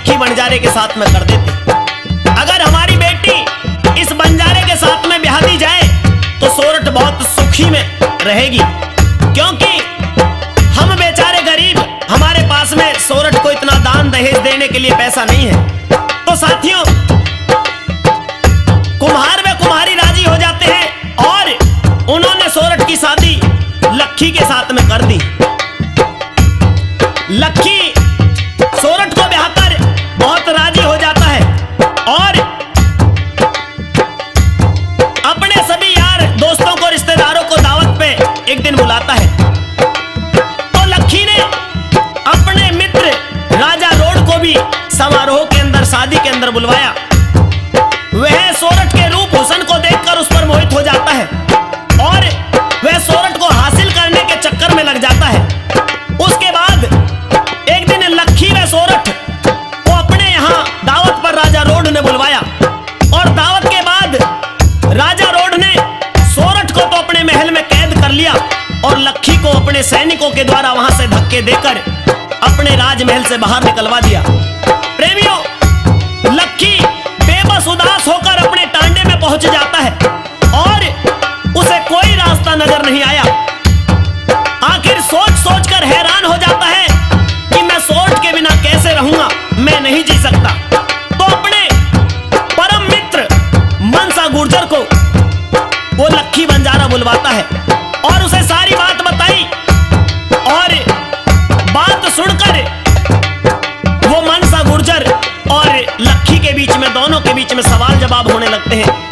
Lucky बंजारे के साथ में कर देते। अगर हमारी बेटी इस बंजारे के साथ में ब्याह दी जाए तो सोरठ बहुत सुखी में रहेगी, क्योंकि हम बेचारे गरीब, हमारे पास में सोरठ को इतना दान दहेज देने के लिए पैसा नहीं है। तो साथियों, कुम्हार व कुम्हारी राजी हो जाते हैं और उन्होंने सोरठ की शादी लक्की के साथ में कर दी। लक्की सोरठ को ब्याह कर बहुत राजी हो जाता है और अपने सभी यार दोस्तों को, रिश्तेदारों को दावत पे एक दिन बुलाता है। तो लक्की ने अपने मित्र राजा रोड को भी समारोह के अंदर, शादी के अंदर बुलवाया। वह सोरठ के रूप हुस्न को देखकर उस पर मोहित हो जाता है और वह सोरठ को हासिल करने के चक्कर में लग जाता है। उसके बाद एक दिन लक्की व सोरठ को अपने यहाँ दावत पर राजा रोड ने बुलवाया और दावत के बाद राजा रोड ने सोरठ को तो अपने महल में कैद कर लिया और लक्की को अपने सैनिकों के द्वारा वहां से धक्के देकर अपने राजमहल से बाहर निकलवा दिया। प्रेमियों, लक्की बेबस उदास होकर अपने टांडे में पहुंच जाता है और उसे कोई रास्ता नजर नहीं आया। आखिर सोच सोचकर हैरान हो जाता है कि मैं सोरठ के बिना कैसे रहूंगा, मैं नहीं जी सकता। तो अपने परम मित्र मनसा गुर्जर को वो लक्की बंजारा बुलवाता है और उसे सारी बात बताई और बात सुनकर वो मनसा गुर्जर और लक्की के बीच में, दोनों के बीच में सवाल जवाब होने लगते हैं।